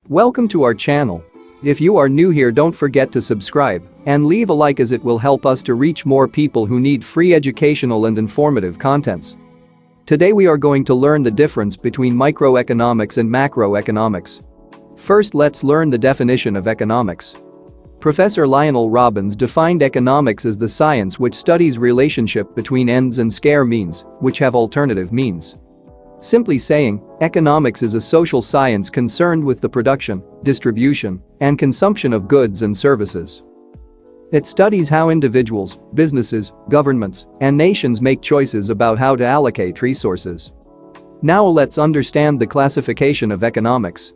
Welcome to our channel. If you are new here, don't forget to subscribe and leave a like, as it will help us to reach more people who need free educational and informative contents. Today we are going to learn the difference between microeconomics and macroeconomics. First, let's learn the definition of economics. Professor Lionel Robbins defined economics as the science which studies relationship between ends and square means, which have alternative means. Simply saying, economics is a social science concerned with the production, distribution, and consumption of goods and services. It studies how individuals, businesses, governments, and nations make choices about how to allocate resources. Now let's understand the classification of economics.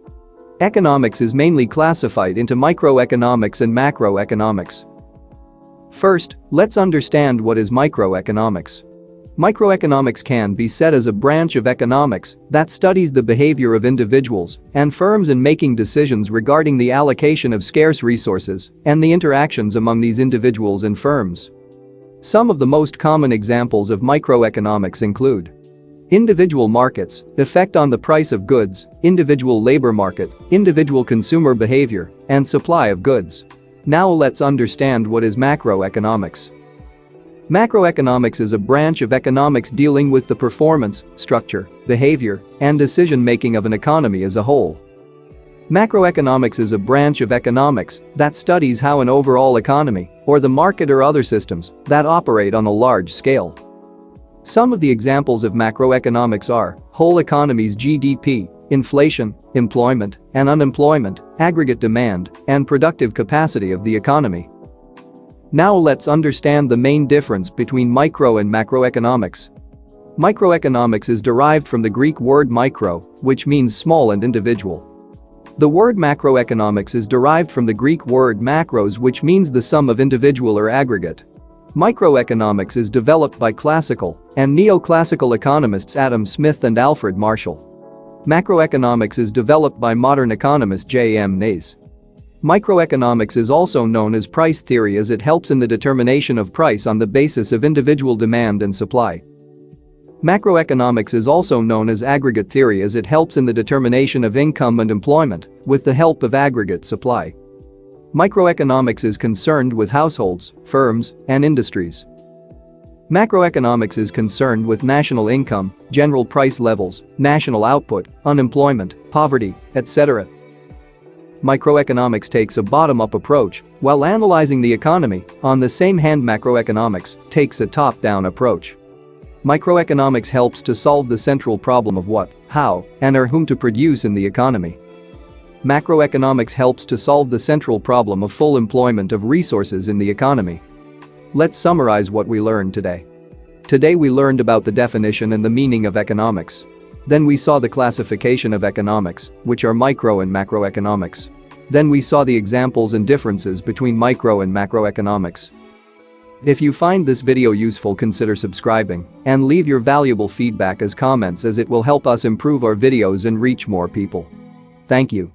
Economics is mainly classified into microeconomics and macroeconomics. First, let's understand what is microeconomics. Microeconomics can be said as a branch of economics that studies the behavior of individuals and firms in making decisions regarding the allocation of scarce resources and the interactions among these individuals and firms. Some of the most common examples of microeconomics include individual markets, effect on the price of goods, individual labor market, individual consumer behavior, and supply of goods. Now let's understand what is macroeconomics. Macroeconomics is a branch of economics dealing with the performance, structure, behavior, and decision-making of an economy as a whole. Macroeconomics is a branch of economics that studies how an overall economy, or the market or other systems, that operate on a large scale. Some of the examples of macroeconomics are whole economies GDP, inflation, employment and unemployment, aggregate demand, and productive capacity of the economy. Now let's understand the main difference between micro and macroeconomics. Microeconomics is derived from the Greek word micro, which means small and individual. The word macroeconomics is derived from the Greek word makros, which means the sum of individual or aggregate. Microeconomics is developed by classical and neoclassical economists Adam Smith and Alfred Marshall. Macroeconomics is developed by modern economist J.M. Nays. Microeconomics is also known as price theory, as it helps in the determination of price on the basis of individual demand and supply. Macroeconomics is also known as aggregate theory, as it helps in the determination of income and employment with the help of aggregate supply. Microeconomics is concerned with households, firms, and industries. Macroeconomics is concerned with national income, general price levels, national output, unemployment, poverty, etc. Microeconomics takes a bottom-up approach while analyzing the economy. On the same hand, macroeconomics takes a top-down approach. Microeconomics helps to solve the central problem of what, how, and or whom to produce in the economy. Macroeconomics helps to solve the central problem of full employment of resources in the economy. Let's summarize what we learned today. Today we learned about the definition and the meaning of economics. Then we saw the classification of economics, which are micro and macroeconomics. Then we saw the examples and differences between micro and macroeconomics. If you find this video useful, consider subscribing and leave your valuable feedback as comments, as it will help us improve our videos and reach more people. Thank you.